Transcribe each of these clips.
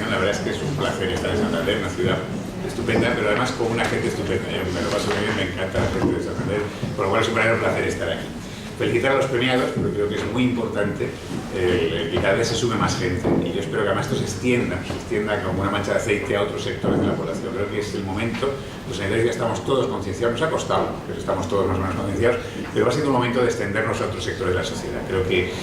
invitación. La verdad es que es un placer estar en Santander, una ciudad estupenda, pero además con una gente estupenda. Yo me lo paso muy bien, me encanta la gente de Santander, por lo cual es un verdadero placer estar aquí. Felicitar a los premiados, porque creo que es muy importante que cada vez se sume más gente, y yo espero que además esto se extienda como una mancha de aceite a otros sectores de la población. Creo que es el momento, los sanitarios ya estamos todos concienciados, nos ha costado, pero estamos todos más o menos concienciados, pero va siendo un momento de extendernos a otros sectores de la sociedad. Creo que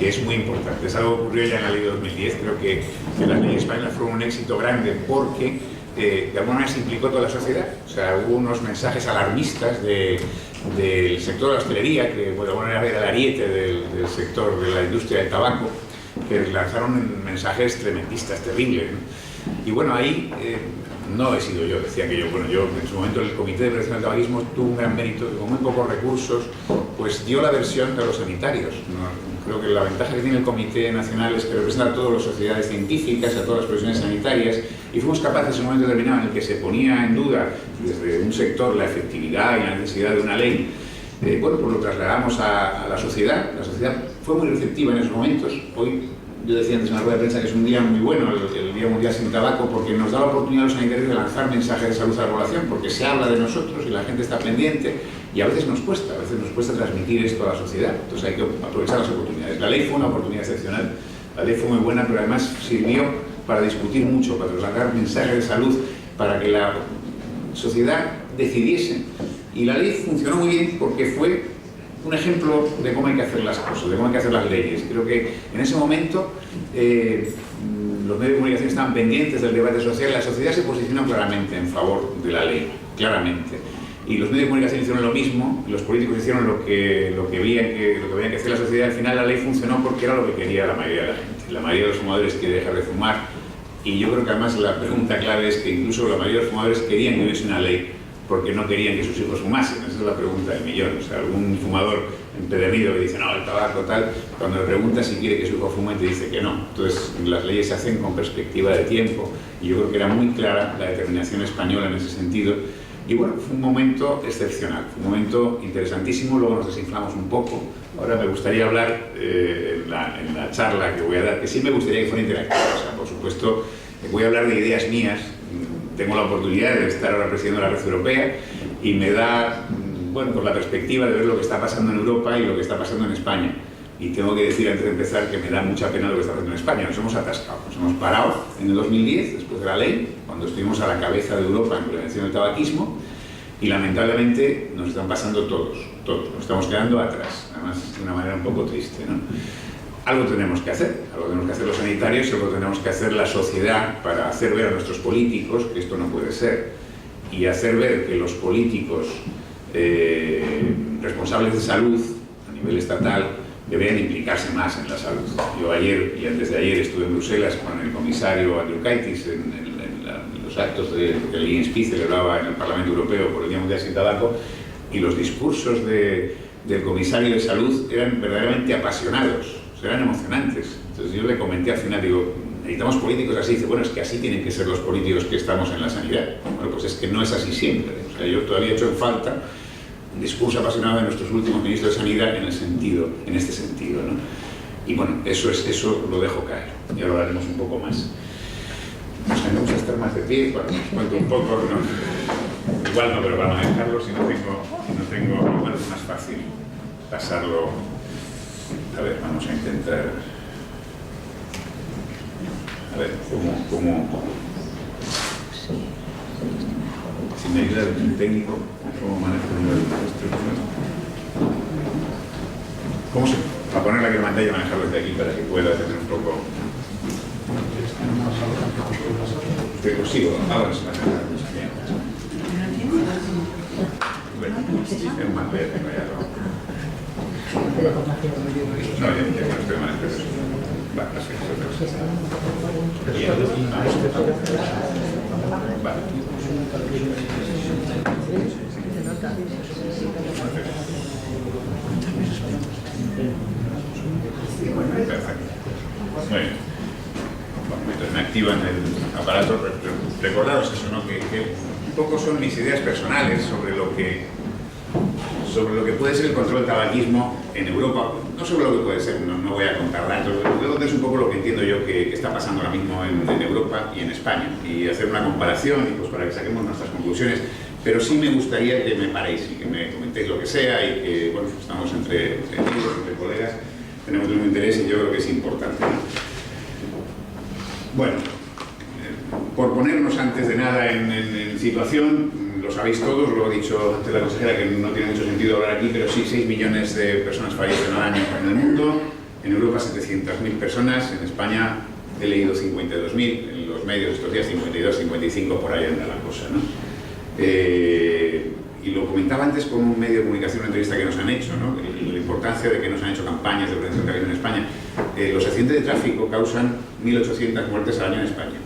es muy importante. Es algo que ocurrió ya en la ley de 2010, creo que las leyes españolas fueron un éxito grande porque de alguna manera se implicó toda la sociedad. O sea, hubo unos mensajes alarmistas del sector de la hostelería, que de alguna manera era el ariete del sector de la industria del tabaco, que lanzaron mensajes tremendistas, terribles, ¿no? Y bueno, ahí no he sido yo, decía que yo en su momento el Comité de Prevención del Tabaquismo tuvo un gran mérito, que con muy pocos recursos pues dio la versión de los sanitarios, ¿no? Creo que la ventaja que tiene el Comité Nacional es que representa a todas las sociedades científicas, a todas las profesiones sanitarias, y fuimos capaces en un momento determinado en el que se ponía en duda desde un sector la efectividad y la necesidad de una ley. Bueno, pues lo trasladamos a la sociedad. La sociedad fue muy receptiva en esos momentos. Hoy, yo decía antes en la rueda de prensa que es un día muy bueno, el Día Mundial sin Tabaco, porque nos da la oportunidad a los sanitarios de lanzar mensajes de salud a la población, porque se habla de nosotros y la gente está pendiente, y a veces nos cuesta transmitir esto a la sociedad. Entonces hay que aprovechar las oportunidades. La ley fue una oportunidad excepcional, la ley fue muy buena, pero además sirvió para discutir mucho, para trasladar mensajes de salud, para que la sociedad decidiese. Y la ley funcionó muy bien porque fue un ejemplo de cómo hay que hacer las cosas, de cómo hay que hacer las leyes. Creo que en ese momento los medios de comunicación estaban pendientes del debate social, la sociedad se posicionó claramente en favor de la ley, claramente. Y los medios de comunicación hicieron lo mismo, y los políticos hicieron lo que veían que hacer la sociedad. Al final la ley funcionó porque era lo que quería la mayoría de la gente. La mayoría de los fumadores quiere dejar de fumar, y yo creo que además la pregunta clave es que incluso la mayoría de los fumadores querían que hubiese una ley porque no querían que sus hijos fumasen. Esa es la pregunta del millón. O sea, algún fumador empedernido que dice, no, el tabaco tal, cuando le preguntas si quiere que su hijo fume, te dice que no. Entonces, las leyes se hacen con perspectiva de tiempo, y yo creo que era muy clara la determinación española en ese sentido. Y bueno, fue un momento excepcional, fue un momento interesantísimo. Luego nos desinflamos un poco. Ahora me gustaría hablar en la charla que voy a dar, que sí me gustaría que fuera interactiva. O sea, por supuesto, voy a hablar de ideas mías. Tengo la oportunidad de estar ahora presidiendo la Red Europea, y me da, bueno, pues la perspectiva de ver lo que está pasando en Europa y lo que está pasando en España. Y tengo que decir antes de empezar que me da mucha pena lo que está pasando en España. Nos hemos atascado, nos hemos parado en el 2010, después de la ley, cuando estuvimos a la cabeza de Europa en prevención del tabaquismo, y lamentablemente nos están pasando todos, nos estamos quedando atrás, además de una manera un poco triste, ¿no? Algo tenemos que hacer los sanitarios, y algo tenemos que hacer la sociedad para hacer ver a nuestros políticos que esto no puede ser, y hacer ver que los políticos responsables de salud a nivel estatal deberían implicarse más en la salud. Yo ayer y antes de ayer estuve en Bruselas con el comisario Andriukaitis en los actos que el INSPI celebraba en el Parlamento Europeo por el Día Mundial sin Tabaco, y los discursos del comisario de salud eran verdaderamente apasionados, eran emocionantes. Entonces yo le comenté al final, digo, necesitamos políticos así. Dice, bueno, es que así tienen que ser los políticos que estamos en la sanidad. Bueno, pues es que no es así siempre. O sea, yo todavía he hecho en falta un discurso apasionado de nuestros últimos ministros de Sanidad en este sentido, ¿no? Y bueno, eso lo dejo caer, y ahora lo haremos un poco más. O sea, me gusta estar más de pie, cuando cuento un poco, ¿no? Igual no, pero para manejarlo, si no tengo, igual es más fácil pasarlo. A ver, vamos a intentar. A ver, ¿cómo? Si me ayuda un técnico, ¿cómo manejo esto? ¿Cómo se? Para poner la pantalla y manejarlo desde aquí para que pueda tener un poco. Te consigo. Ahora se va a dejar bien. Bueno, es más verde, ya no. No, ya no estoy manejando eso. Va, perfecto. Bien. Vale. Perfecto. Muy bien. Entonces me activan el aparato. Recordaros eso, ¿no? Que un poco son mis ideas personales sobre sobre lo que puede ser el control del tabaquismo en Europa. No sobre lo que puede ser, no voy a contar datos, es un poco lo que entiendo yo que está pasando ahora mismo en Europa y en España, y hacer una comparación y pues para que saquemos nuestras conclusiones. Pero sí me gustaría que me paréis y que me comentéis lo que sea, y que, bueno, estamos entre amigos, entre colegas, tenemos el mismo interés y yo creo que es importante, ¿no? Bueno, por ponernos antes de nada en situación, lo sabéis todos, lo ha dicho antes la consejera, que no tiene mucho sentido hablar aquí, pero sí, 6 millones de personas fallecen al año en el mundo, en Europa 700.000 personas, en España he leído 52.000, en los medios estos días 52, 55, por ahí anda la cosa, ¿no? Y lo comentaba antes con un medio de comunicación, una entrevista que nos han hecho, ¿no? La importancia de que nos han hecho campañas de prevención de tabaquismo en España. Los accidentes de tráfico causan 1.800 muertes al año en España,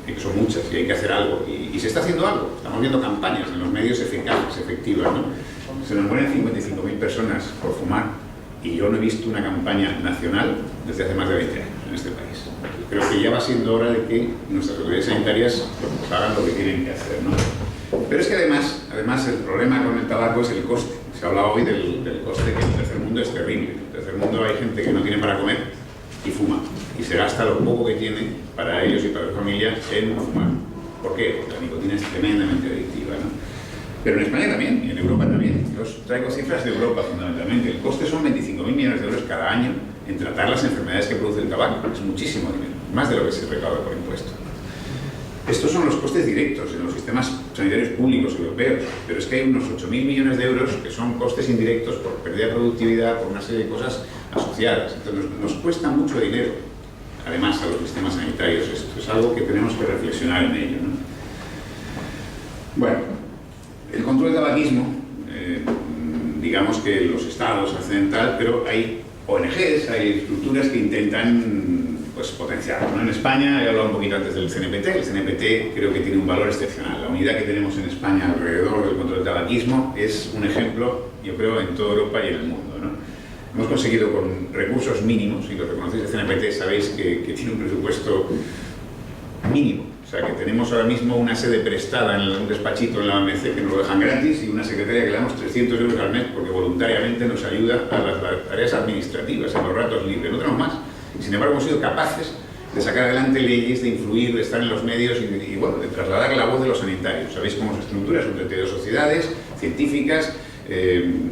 que son muchas y hay que hacer algo, y se está haciendo algo. Estamos viendo campañas en los medios eficaces, efectivas, ¿no? Se nos mueren 55.000 personas por fumar, y yo no he visto una campaña nacional desde hace más de 20 años en este país. Creo que ya va siendo hora de que nuestras autoridades sanitarias hagan lo que tienen que hacer, ¿no? Pero es que además el problema con el tabaco es el coste. Se ha hablado hoy del coste, que en el tercer mundo es terrible. En el tercer mundo hay gente que no tiene para comer y fuma, y se gasta lo poco que tiene para ellos y para sus familias en fumar. ¿Por qué? Porque la nicotina es tremendamente adictiva, ¿no? Pero en España también, y en Europa también. Yo os traigo cifras de Europa fundamentalmente. El coste son 25.000 millones de euros cada año en tratar las enfermedades que produce el tabaco. Es muchísimo dinero, más de lo que se recauda por impuestos. Estos son los costes directos en los sistemas sanitarios públicos europeos, pero es que hay unos 8.000 millones de euros que son costes indirectos por pérdida de productividad, por una serie de cosas asociadas. Entonces nos cuesta mucho dinero, además, a los sistemas sanitarios. Esto es algo que tenemos que reflexionar en ello, ¿no? Bueno, el control del tabaquismo, digamos que los estados hacen tal, pero hay ONGs, hay estructuras que intentan pues potenciarlo, ¿no? En España, he hablado un poquito antes del CNPT. El CNPT creo que tiene un valor excepcional. La unidad que tenemos en España alrededor del control del tabaquismo es un ejemplo, yo creo, en toda Europa y en el mundo, ¿no? Hemos conseguido con recursos mínimos, y los reconocéis, el CNPT sabéis que tiene un presupuesto mínimo. O sea, que tenemos ahora mismo una sede prestada en un despachito en la OMC que nos lo dejan gratis, y una secretaria que le damos 300 euros al mes porque voluntariamente nos ayuda a las tareas administrativas, en los ratos libres. No tenemos más. Y sin embargo hemos sido capaces de sacar adelante leyes, de influir, de estar en los medios y bueno, de trasladar la voz de los sanitarios. Sabéis cómo se estructura, son 32 sociedades científicas,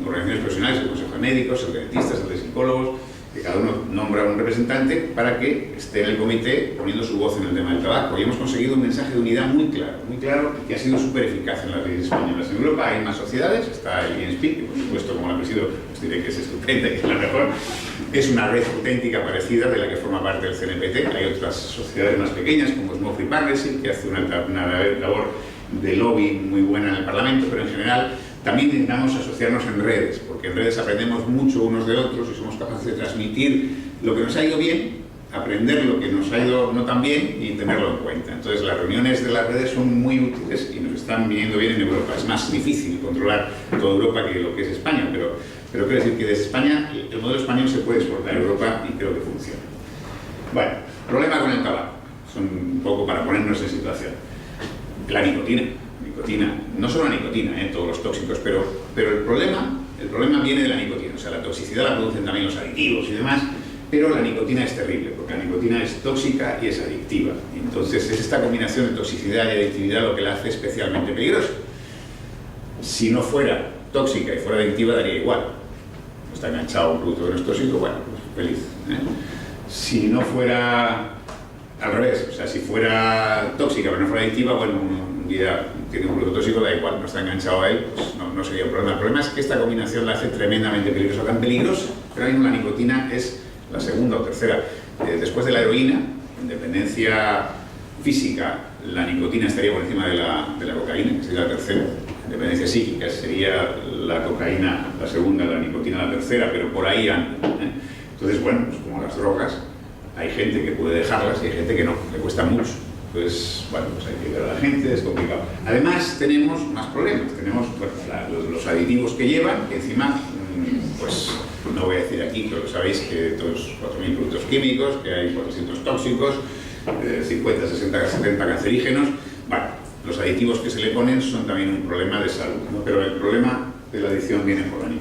organizaciones profesionales, el Consejo de Médicos, el de dentistas, el de psicólogos, que cada uno nombra un representante para que esté en el comité poniendo su voz en el tema del tabaco. Y hemos conseguido un mensaje de unidad muy claro, y que ha sido súper eficaz en las leyes españolas. En Europa hay más sociedades, está el INSPI, que por supuesto, como la presido, os diré que es estupenda, que es la mejor. Es una red auténtica parecida de la que forma parte el CNPT. Hay otras sociedades más pequeñas, como Smoke Free Partnership, que hace una labor de lobby muy buena en el Parlamento, pero en general también intentamos asociarnos en redes, porque en redes aprendemos mucho unos de otros y somos capaces de transmitir lo que nos ha ido bien, aprender lo que nos ha ido no tan bien y tenerlo en cuenta. Entonces las reuniones de las redes son muy útiles y nos están viniendo bien en Europa. Es más difícil controlar toda Europa que lo que es España, pero quiero decir que desde España el modelo español se puede exportar a Europa y creo que funciona. Bueno, problema con el tabaco, son un poco para ponernos en situación. La nicotina, no solo la nicotina, todos los tóxicos, pero el problema viene de la nicotina. O sea, la toxicidad la producen también los aditivos y demás, pero la nicotina es terrible, porque la nicotina es tóxica y es adictiva. Entonces es esta combinación de toxicidad y adictividad lo que la hace especialmente peligrosa. Si no fuera tóxica y fuera adictiva, daría igual. Está enganchado a un producto que no es tóxico, bueno, pues feliz, ¿eh? Si no fuera al revés, o sea, si fuera tóxica pero no fuera adictiva, bueno, un día tiene un producto tóxico, da igual, no está enganchado a él, pues no sería un problema. El problema es que esta combinación la hace tremendamente peligrosa, tan peligrosa, pero ahora mismo la nicotina es la segunda o tercera. Después de la heroína, en dependencia física, la nicotina estaría por encima de la cocaína, que sería la tercera. En dependencia psíquica sería la cocaína la segunda, la nicotina la tercera, pero por ahí andan, ¿eh? Entonces, bueno, pues como las drogas, hay gente que puede dejarlas y hay gente que no, le cuesta mucho. Entonces, bueno, pues hay que ver a la gente, es complicado. Además, tenemos más problemas. Tenemos los aditivos que llevan, que encima, pues no voy a decir aquí, pero sabéis que todos 4.000 productos químicos, que hay 400 tóxicos, 50, 60, 70 cancerígenos. Bueno, los aditivos que se le ponen son también un problema de salud, ¿no? Pero el problema de la adicción viene por la nicotina.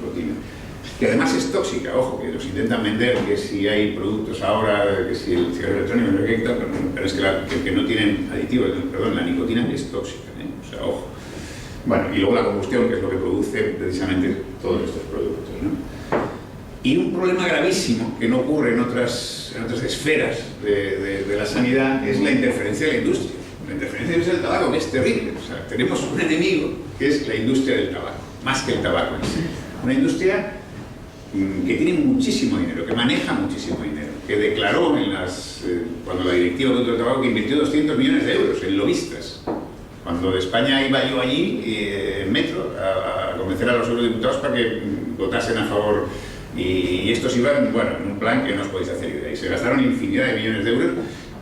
que además es tóxica, ojo, que nos intentan vender que si hay productos ahora, que si el cigarro electrónico, pero es que no tienen aditivos, perdón, la nicotina es tóxica, o sea, ojo. Bueno, y luego la combustión, que es lo que produce precisamente todos estos productos, ¿no? Y un problema gravísimo que no ocurre en otras esferas de la sanidad es la interferencia de la industria. La interferencia del tabaco, que es terrible. O sea, tenemos un enemigo que es la industria del tabaco, más que el tabaco en sí. Una industria que tiene muchísimo dinero, que maneja muchísimo dinero, que declaró cuando la directiva contra el tabaco que invirtió 200 millones de euros en lobistas. Cuando de España iba yo allí, en metro, a convencer a los eurodiputados para que votasen a favor. Y estos iban, bueno, en un plan que no os podéis hacer idea. Y se gastaron infinidad de millones de euros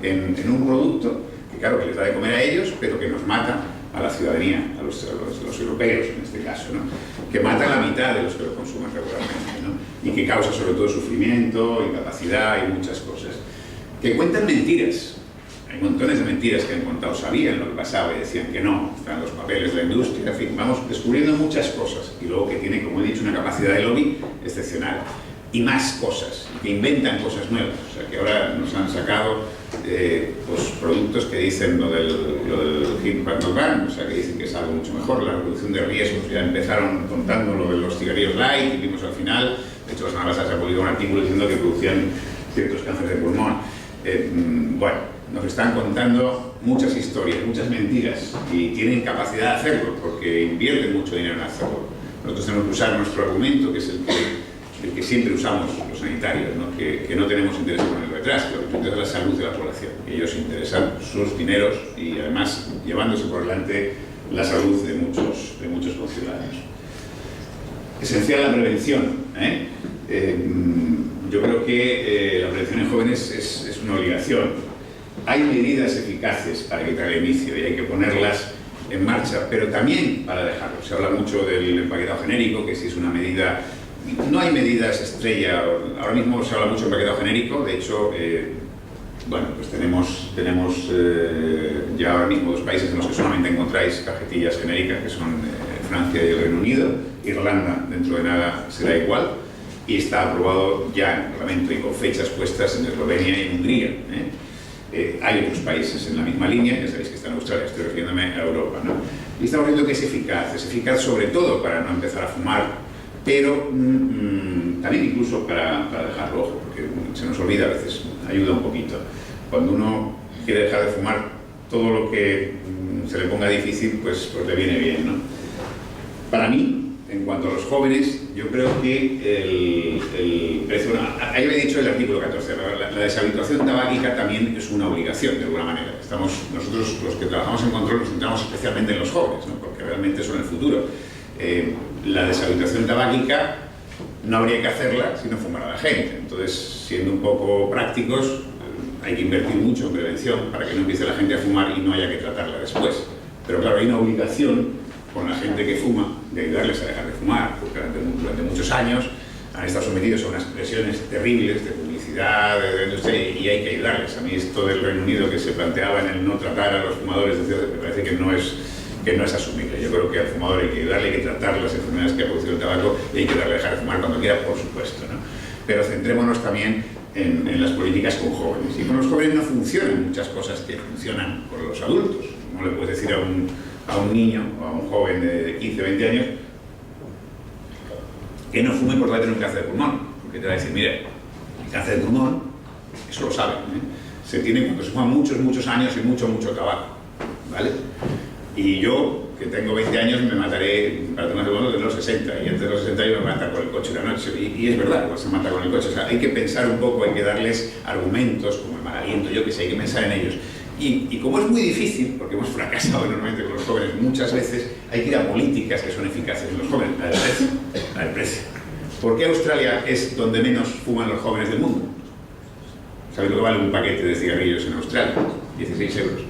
en un producto que, claro, que les da de comer a ellos, pero que nos mata a la ciudadanía, a los europeos en este caso, ¿no? Que mata a la mitad de los que lo consumen regularmente, ¿no? Y que causa sobre todo sufrimiento, incapacidad y muchas cosas. Que cuentan mentiras. Hay montones de mentiras que han contado, sabían lo que pasaba y decían que no, están los papeles de la industria, en fin, vamos descubriendo muchas cosas. Y luego que tiene, como he dicho, una capacidad de lobby excepcional. Y más cosas, que inventan cosas nuevas. O sea, que ahora nos han sacado pues, productos que dicen lo del hip Pan, o sea, que dicen que es algo mucho mejor, la reducción de riesgos. Ya empezaron contando lo de los cigarrillos light y vimos al final, de hecho la semana pasada se ha publicado un artículo diciendo que producían ciertos cánceres de pulmón. Bueno, nos están contando muchas historias, muchas mentiras, y tienen capacidad de hacerlo porque invierten mucho dinero en hacerlo. Nosotros tenemos que usar nuestro argumento, que es el que siempre usamos los sanitarios, ¿no? Que no tenemos interés en ponerlo detrás, que lo que interesa es la salud de la población. Y ellos interesan sus dineros y además llevándose por delante la salud de muchos conciudadanos. Esencial la prevención, yo creo que la prevención en jóvenes es una obligación. Hay medidas eficaces para evitar el inicio y hay que ponerlas en marcha, pero también para dejarlo. Se habla mucho del empaquetado genérico, que si es una medida... No hay medidas estrella. Ahora mismo se habla mucho de empaquetado genérico. De hecho, bueno, pues tenemos ya ahora mismo 2 países en los que solamente encontráis cajetillas genéricas, que son Francia y el Reino Unido. Irlanda, dentro de nada, será igual. Y está aprobado ya en el Parlamento y con fechas puestas en Eslovenia y en Hungría. Hay otros países en la misma línea, ya sabéis que está en Australia, estoy refiriéndome a Europa, ¿no? Y estamos viendo que es eficaz sobre todo para no empezar a fumar, pero también incluso para dejarlo, ojo, porque se nos olvida a veces, ayuda un poquito. Cuando uno quiere dejar de fumar, todo lo que se le ponga difícil, pues le viene bien, ¿no? Para mí, en cuanto a los jóvenes, yo creo que el precio... Bueno, ahí había dicho el artículo 14, la deshabituación tabáquica también es una obligación, de alguna manera. Nosotros, los que trabajamos en control, nos centramos especialmente en los jóvenes, ¿no? Porque realmente son el futuro. La deshabituación tabáquica no habría que hacerla si no fumara la gente. Entonces, siendo un poco prácticos, hay que invertir mucho en prevención para que no empiece la gente a fumar y no haya que tratarla después. Pero claro, hay una obligación con la gente que fuma, de ayudarles a dejar de fumar, porque durante muchos años han estado sometidos a unas presiones terribles de publicidad, de industria, y hay que ayudarles. A mí esto del Reino Unido que se planteaba en el no tratar a los fumadores, me parece que no es asumible. Yo creo que al fumador hay que ayudarle, hay que tratar las enfermedades que ha producido el tabaco y hay que darle a dejar de fumar cuando quiera, por supuesto, ¿no? Pero centrémonos también en las políticas con jóvenes. Y con los jóvenes no funcionan muchas cosas que funcionan con los adultos. No le puedes decir a un niño o a un joven de 15 o 20 años que no fume porque va a tener un cáncer de pulmón, porque te va a decir, mire, el cáncer de pulmón, eso lo saben, se tiene cuando se fuman muchos años y mucho tabaco, ¿vale? Y yo, que tengo 20 años, me mataré para tener más de los 60, y antes de los 60 yo me mato con el coche una noche, y es verdad, pues se mata con el coche. O sea, hay que pensar un poco, hay que darles argumentos como el mal aliento, yo que sé, hay que pensar en ellos. Y como es muy difícil, porque hemos fracasado enormemente con los jóvenes muchas veces, hay que ir a políticas que son eficaces en los jóvenes, la del precio. ¿Por qué Australia es donde menos fuman los jóvenes del mundo? ¿Sabéis lo que vale un paquete de cigarrillos en Australia? 16 euros.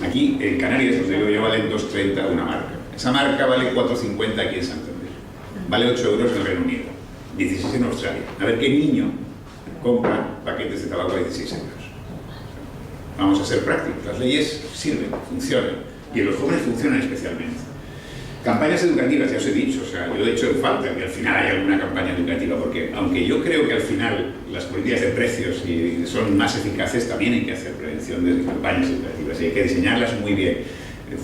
Aquí, en Canarias, os digo yo, valen 2,30 una marca. Esa marca vale 4,50 aquí en Santander. Vale 8 euros en el Reino Unido, 16 en Australia. A ver qué niño compra paquetes de tabaco a 16 euros. Vamos a ser prácticos. Las leyes sirven, funcionan. Y en los jóvenes funcionan especialmente. Campañas educativas, ya os he dicho, o sea, yo he hecho en falta que al final haya alguna campaña educativa, porque aunque yo creo que al final las políticas de precios son más eficaces, también hay que hacer prevención de campañas educativas y hay que diseñarlas muy bien,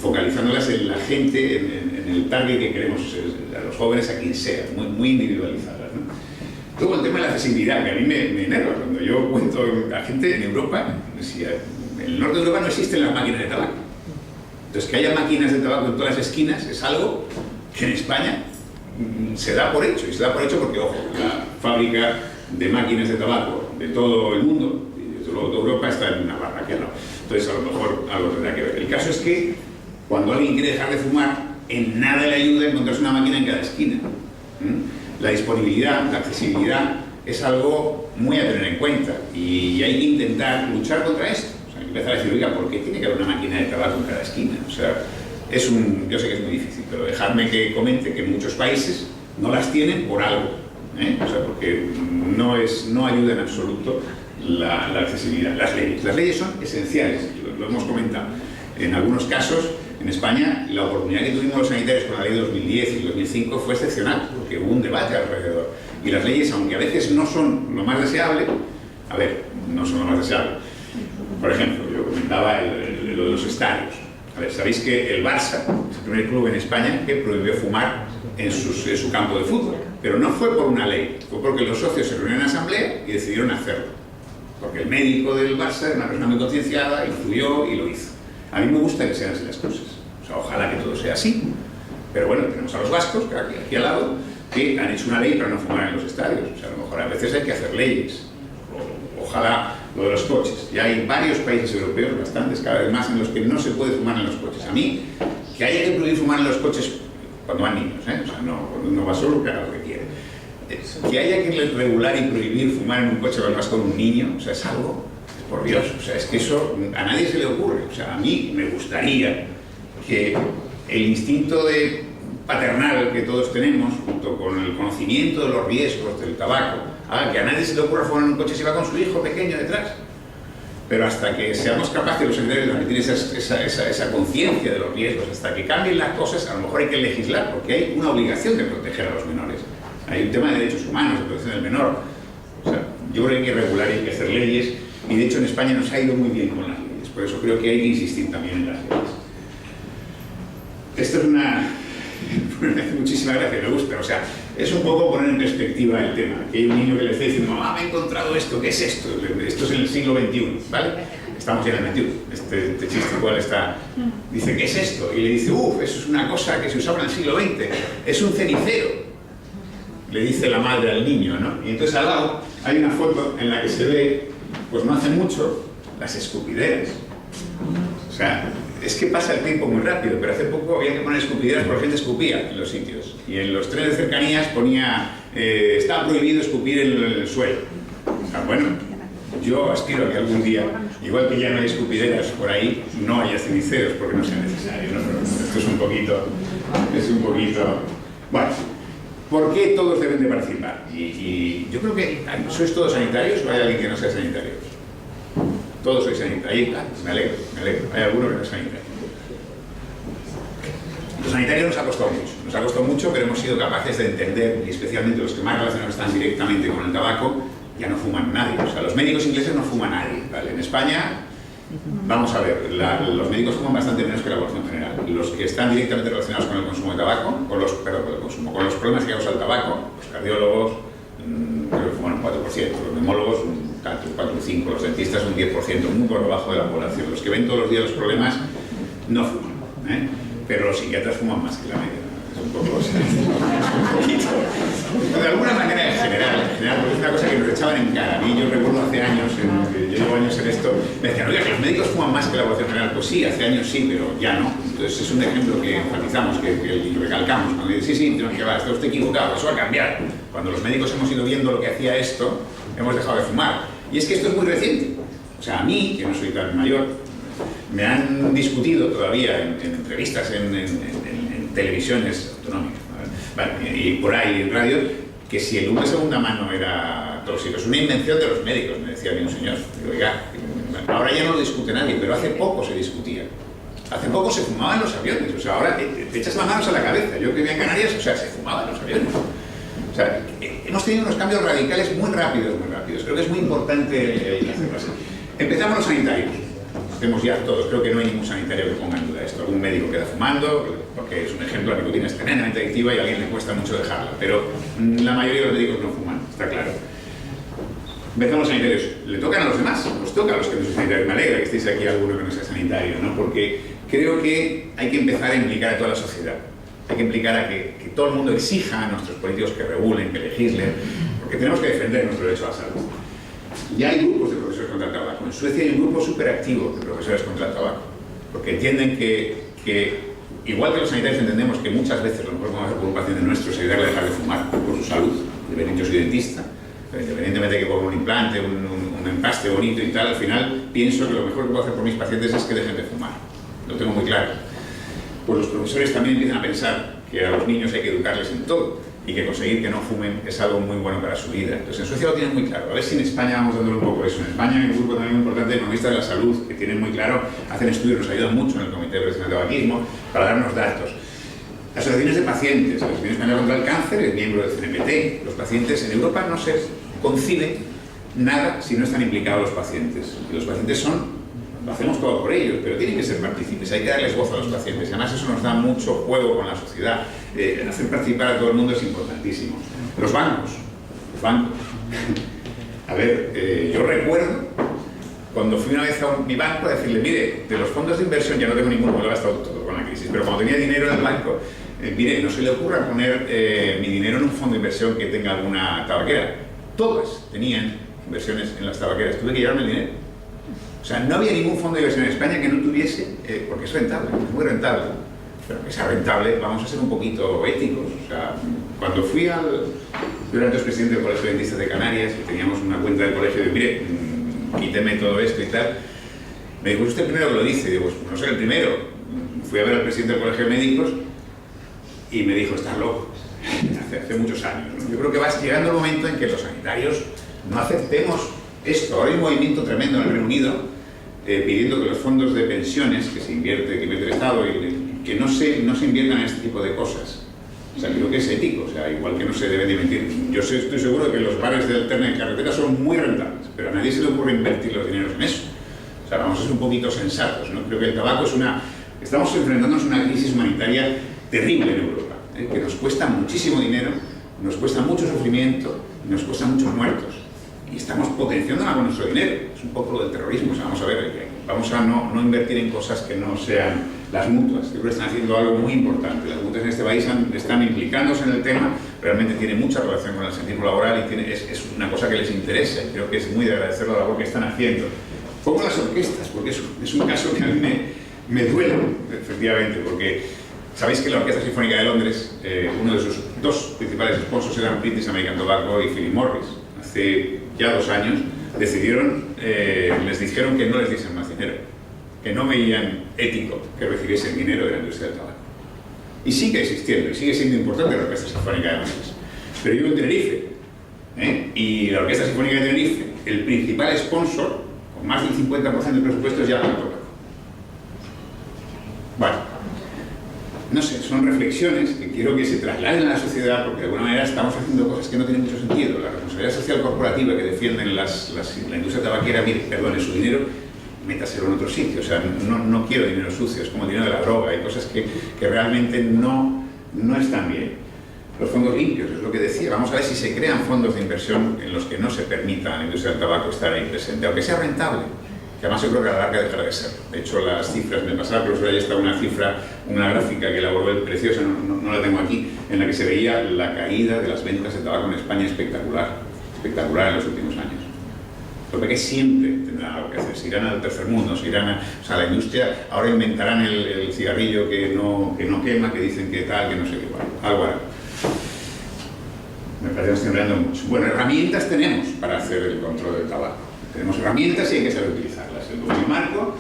focalizándolas en la gente, en el target que queremos, a los jóvenes, a quien sea, muy individualizadas, ¿no? Luego el tema de la accesibilidad, que a mí me enerva cuando yo cuento a gente en Europa, si en el norte de Europa no existen las máquinas de tabaco. Entonces, que haya máquinas de tabaco en todas las esquinas es algo que en España se da por hecho. Y se da por hecho porque, ojo, la fábrica de máquinas de tabaco de todo el mundo, y desde luego de Europa, está en Navarra, que no. Entonces, a lo mejor algo tendrá que ver. El caso es que cuando alguien quiere dejar de fumar, en nada le ayuda a encontrarse una máquina en cada esquina. La disponibilidad, la accesibilidad es algo muy a tener en cuenta y hay que intentar luchar contra esto. Empezar a decir, oiga, ¿por qué tiene que haber una máquina de tabaco en cada esquina? O sea, yo sé que es muy difícil, pero dejadme que comente que en muchos países no las tienen por algo, ¿eh? O sea, porque no ayuda en absoluto la accesibilidad. Las leyes son esenciales, lo hemos comentado. En algunos casos, en España, la oportunidad que tuvimos los sanitarios con la ley de 2010 y 2005 fue excepcional, porque hubo un debate alrededor. Y las leyes, aunque a veces no son lo más deseable, no son lo más deseable. Por ejemplo, yo comentaba lo de los estadios. A ver, sabéis que el Barça es el primer club en España que prohibió fumar en su campo de fútbol. Pero no fue por una ley, fue porque los socios se reunieron en asamblea y decidieron hacerlo. Porque el médico del Barça era una persona muy concienciada, influyó y lo hizo. A mí me gusta que sean así las cosas. O sea, ojalá que todo sea así. Pero bueno, tenemos a los vascos, que aquí al lado, que han hecho una ley para no fumar en los estadios. O sea, a lo mejor a veces hay que hacer leyes. Ojalá lo de los coches. Ya hay varios países europeos, bastantes, cada vez más, en los que no se puede fumar en los coches. A mí, que haya que prohibir fumar en los coches cuando van niños, ¿eh? O sea, cuando uno va solo, que haga lo que quiere. Que haya que regular y prohibir fumar en un coche cuando vas con un niño, o sea, es algo, por Dios, o sea, es que eso a nadie se le ocurre. O sea, a mí me gustaría que el instinto paternal que todos tenemos, junto con el conocimiento de los riesgos del tabaco, que a nadie se le ocurra fumar en un coche si va con su hijo pequeño detrás. Pero hasta que seamos capaces los sanitarios de transmitir esa conciencia de los riesgos, hasta que cambien las cosas, a lo mejor hay que legislar, porque hay una obligación de proteger a los menores. Hay un tema de derechos humanos, de protección del menor. O sea, yo creo que hay que regular y hay que hacer leyes, y de hecho en España nos ha ido muy bien con las leyes, por eso creo que hay que insistir también en las leyes. Esto es me hace muchísima gracia, me gusta, o sea, es un poco poner en perspectiva el tema. Aquí hay un niño que le está diciendo, mamá, me he encontrado esto, ¿qué es esto? Esto es en el siglo XXI, ¿vale? Estamos ya en el XXI, este chiste igual está... Dice, ¿qué es esto? Y le dice, eso es una cosa que se usaba en el siglo XX, es un cenicero, le dice la madre al niño, ¿no? Y entonces al lado hay una foto en la que se ve, pues no hace mucho, las escupideras. O sea, es que pasa el tiempo muy rápido, pero hace poco había que poner escupideras porque la gente escupía en los sitios. Y en los trenes de cercanías ponía, está prohibido escupir en el suelo. O sea, bueno, yo aspiro a que algún día, igual que ya no hay escupideras por ahí, no haya ceniceros porque no sea necesario, ¿no? Pero esto es un poquito... Bueno, ¿por qué todos deben de participar? Y yo creo que, ¿sois todos sanitarios o hay alguien que no sea sanitario? Todos sois sanitarios. Me alegro. Hay alguno que no es sanitario. Los sanitarios nos ha costado mucho, pero hemos sido capaces de entender, y especialmente los que más relacionados están directamente con el tabaco, ya no fuman nadie. O sea, los médicos ingleses no fuman nadie, ¿vale? En España, vamos a ver, los médicos fuman bastante menos que la población general. Los que están directamente relacionados con el consumo de tabaco, con los problemas que causa el tabaco, los cardiólogos, creo que fuman un 4%, los neumólogos un 4 o 5%, los dentistas un 10%, muy por debajo de la población. Los que ven todos los días los problemas no fuman, ¿eh? Pero los psiquiatras fuman más que la media. Es un poco, de alguna manera en general, porque es una cosa que nos echaban en cara. A mí yo recuerdo hace años, yo llevo años en esto, me decían, oye, que los médicos fuman más que la población general. Pues sí, hace años sí, pero ya no. Entonces es un ejemplo que enfatizamos, que recalcamos. Cuando dice, sí, que va, está usted equivocado, eso va a cambiar. Cuando los médicos hemos ido viendo lo que hacía esto, hemos dejado de fumar. Y es que esto es muy reciente. O sea, a mí, que no soy tan mayor, me han discutido todavía en entrevistas en televisiones autonómicas, ¿vale? Y por ahí en radio, que si el humo de segunda mano era tóxico, es una invención de los médicos, me decía a mí un señor. Digo, oiga, ahora ya no lo discute nadie, pero hace poco se discutía. Hace poco se fumaba en los aviones, o sea, ahora te echas las manos a la cabeza. Yo que vivía en Canarias, o sea, se fumaba en los aviones. O sea, hemos tenido unos cambios radicales muy rápidos, muy rápidos. Creo que es muy importante hacerlo así. Empezamos los sanitarios. Hacemos ya todos. Creo que no hay ningún sanitario que ponga en duda esto. Algún médico queda fumando, porque es un ejemplo, la nicotina es tremendamente adictiva y a alguien le cuesta mucho dejarla. Pero la mayoría de los médicos no fuman, está claro. Empezamos los sanitarios. Le tocan a los demás, nos toca a los que no son sanitarios. Me alegra que estéis aquí alguno que no sea sanitario, ¿no? Porque creo que hay que empezar a implicar a toda la sociedad. Hay que implicar a que todo el mundo exija a nuestros políticos que regulen, que legislen, porque tenemos que defender nuestro derecho a la salud. Ya hay grupos de profesores contra el tabaco. En Suecia hay un grupo súper activo de profesores contra el tabaco, porque entienden que, igual que los sanitarios entendemos que muchas veces lo mejor que vamos a hacer por un paciente nuestro es ayudarle a dejar de fumar por su salud. Yo soy dentista, independientemente de que ponga un implante, un empaste bonito y tal, al final pienso que lo mejor que puedo hacer por mis pacientes es que dejen de fumar. Lo tengo muy claro. Pues los profesores también empiezan a pensar que a los niños hay que educarles en todo y que conseguir que no fumen es algo muy bueno para su vida. Entonces en Suecia lo tienen muy claro. A ver si en España vamos dándole un poco eso. En España hay un grupo también muy importante de economistas de la salud que tienen muy claro, hacen estudios, nos ayudan mucho en el Comité de Prevención del Tabaquismo para darnos datos. Las asociaciones de pacientes, la Asociación Española contra el Cáncer es miembro del CNPT. Los pacientes en Europa no se conciben nada si no están implicados los pacientes. Y los pacientes lo hacemos todo por ellos, pero tienen que ser partícipes, hay que darles voz a los pacientes. Además eso nos da mucho juego con la sociedad. Hacer participar a todo el mundo es importantísimo. Los bancos. A ver, yo recuerdo cuando fui una vez a mi banco a decirle, mire, de los fondos de inversión ya no tengo ninguno, me lo he gastado todo con la crisis, pero cuando tenía dinero en el banco, mire, no se le ocurra poner mi dinero en un fondo de inversión que tenga alguna tabaquera. Todas tenían inversiones en las tabaqueras, tuve que llevarme el dinero. O sea, no había ningún fondo de inversión en España que no tuviese, porque es rentable, es muy rentable. Pero que sea rentable, vamos a ser un poquito éticos. O sea, cuando fui yo era entonces presidente del Colegio de Dentistas de Canarias y teníamos una cuenta del colegio de, mire, quíteme todo esto y tal. Me dijo, usted primero que lo dice, y digo, pues no soy el primero. Fui a ver al presidente del Colegio de Médicos y me dijo, estás loco. hace muchos años, ¿no? Yo creo que va llegando el momento en que los sanitarios no aceptemos esto. Ahora hay un movimiento tremendo en el Reino Unido pidiendo que los fondos de pensiones que invierte el Estado que no se inviertan en este tipo de cosas. O sea, creo que es ético, o sea, igual que no se debe de invertir. Yo estoy seguro que los bares de alterna y carretera son muy rentables, pero a nadie se le ocurre invertir los dineros en eso. O sea, vamos a ser un poquito sensatos, ¿no? Creo que el tabaco es estamos enfrentándonos a una crisis humanitaria terrible en Europa, que nos cuesta muchísimo dinero, nos cuesta mucho sufrimiento, nos cuesta muchos muertos. Y estamos potenciándola con nuestro dinero. Es un poco lo del terrorismo. O sea, vamos a ver, vamos a no invertir en cosas que no sean las mutuas. Yo creo que están haciendo algo muy importante. Las mutuas en este país están implicándose en el tema, realmente tiene mucha relación con el sentismo laboral y es una cosa que les interesa. Y creo que es muy de agradecer la labor que están haciendo. Pongo las orquestas, porque es un caso que a mí me duele, efectivamente, porque sabéis que la Orquesta Sinfónica de Londres, uno de sus dos principales sponsors eran British American Tobacco y Philip Morris. Hace ya 2 años les dijeron que no les diesen más dinero, que no veían ético que recibiesen dinero de la industria del tabaco. Y sigue existiendo, y sigue siendo importante la Orquesta Sinfónica de Londres. Pero yo vivo en Tenerife, y la Orquesta Sinfónica de Tenerife, el principal sponsor, con más del 50% del presupuesto, es ya el tabaco. Bueno. No sé, son reflexiones que quiero que se trasladen a la sociedad porque de alguna manera estamos haciendo cosas que no tienen mucho sentido. La responsabilidad social corporativa que defienden la industria tabaquera, mire, perdone, su dinero, métaselo en otro sitio. O sea, no quiero dinero sucio, es como el dinero de la droga, hay cosas que realmente no están bien. Los fondos limpios, es lo que decía, vamos a ver si se crean fondos de inversión en los que no se permita a la industria del tabaco estar ahí presente, aunque sea rentable. Que además yo creo que a la larga dejará de ser. De hecho, las cifras, me pasaba, profesor, ahí está una gráfica que elaboró él preciosa, no la tengo aquí, en la que se veía la caída de las ventas de tabaco en España espectacular en los últimos años. Lo que siempre tendrán algo que hacer, se irán al tercer mundo, o sea, la industria, ahora inventarán el cigarrillo que no quema, que dicen que tal, que no sé qué, bueno, algo hará. Me parece que me estoy enredando mucho. Bueno, herramientas tenemos para hacer el control del tabaco. Tenemos herramientas y hay que saber utilizarlas. El convenio marco,